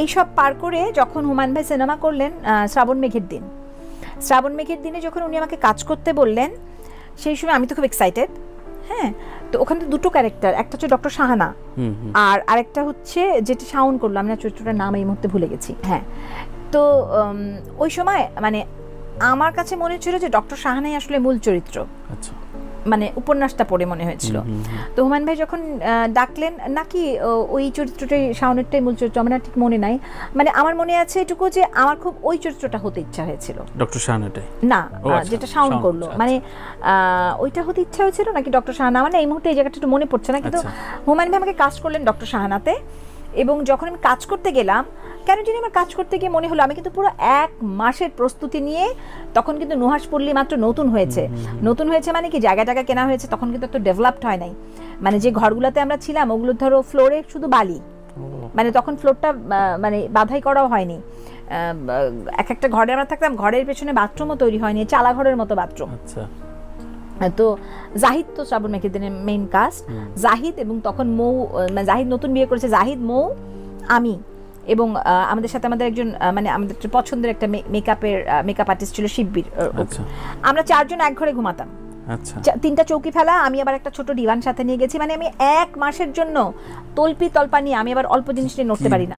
এইসব পার করে যখন হুমায়ুন ভাই সিনেমা করলেন শ্রাবণ মেঘের দিন, শ্রাবণ মেঘের দিনে যখন উনি আমাকে কাজ করতে বললেন, সেই সময় আমি তো খুব এক্সাইটেড। হ্যাঁ, তো ওখানে দুটো ক্যারেক্টার, একটা হচ্ছে ডক্টর শাহানা আর আরেকটা হচ্ছে যেটা শাওন করলো, আমি না চরিত্রটার নাম এই মুহূর্তে ভুলে গেছি। হ্যাঁ, তো ওই সময় মানে আমার কাছে মনে হচ্ছিল যে ডক্টর শাহানাই আসলে মূল চরিত্র। আচ্ছা, মানে উপন্যাসটা পড়ে মনে হয়েছিল। তো হুমায়ুন ভাই যখন ডাকলেন, নাকি ওই চরিত্রটাই শাওনেরটাই মূল চরিত্র, আমার ঠিক মনে নাই, মানে আমার মনে আছে এটুকু যে আমার খুব ওই চরিত্রটা হতে ইচ্ছা হয়েছিল। ডক্টর শাহানাটাই না, যেটা শাওন করলো, মানে ওইটা হতে ইচ্ছা হয়েছিল নাকি ডক্টর শাহানা, মানে এই মুহূর্তে এই জায়গাটা একটু মনে পড়ছে না, কিন্তু হুমায়ুন ভাই আমাকে কাজ করলেন ডক্টর শাহানাতে। এবং যখন আমি কাজ করতে গেলাম, কেন জানি আমার কাজ করতে গিয়ে মনে হলো আমি কিন্তু পুরো 1 মাসের প্রস্তুতি নিয়ে, তখন কিন্তু নুহাসপল্লী মাত্র নতুন হয়েছে, নতুন হয়েছে মানে কি জায়গা টাকা কেনা হয়েছে, তখন কিন্তু এত ডেভেলপড হয় নাই। মানে যে ঘরগুলোতে আমরা ছিলাম ওগুলো ধরো ফ্লোরে শুধু বালি, মানে তখন ফ্লোরটা মানে বাধাই করাও হয়নি। এক একটা ঘরে আমরা থাকতাম, ঘরের পেছনে বাথরুমও তৈরি হয়নি, চালা ঘরের মতো বাথরুম। তো জাহিদ তো শ্রাবণ মেঘের দিনের মেইন কাস্ট, জাহিদ এবং তখন মৌ, জাহিদ নতুন বিয়ে করেছে, জাহিদ, মৌ, আমি এবং আমাদের সাথে আমাদের একজন মানে আমাদের পছন্দের একটা মেকআপ আর্টিস্ট ছিল শিববীর। আমরা 4 জন এক ঘরে ঘুমাতাম। আচ্ছা, 3টা চৌকি ফেলা, আমি আবার একটা ছোট ডিভান সাথে নিয়ে গেছি। মানে আমি 1 মাসের জন্য তলপি তলপা নিয়ে, আমি আবার অল্প জিনিস নিয়ে নড়তে পারি না।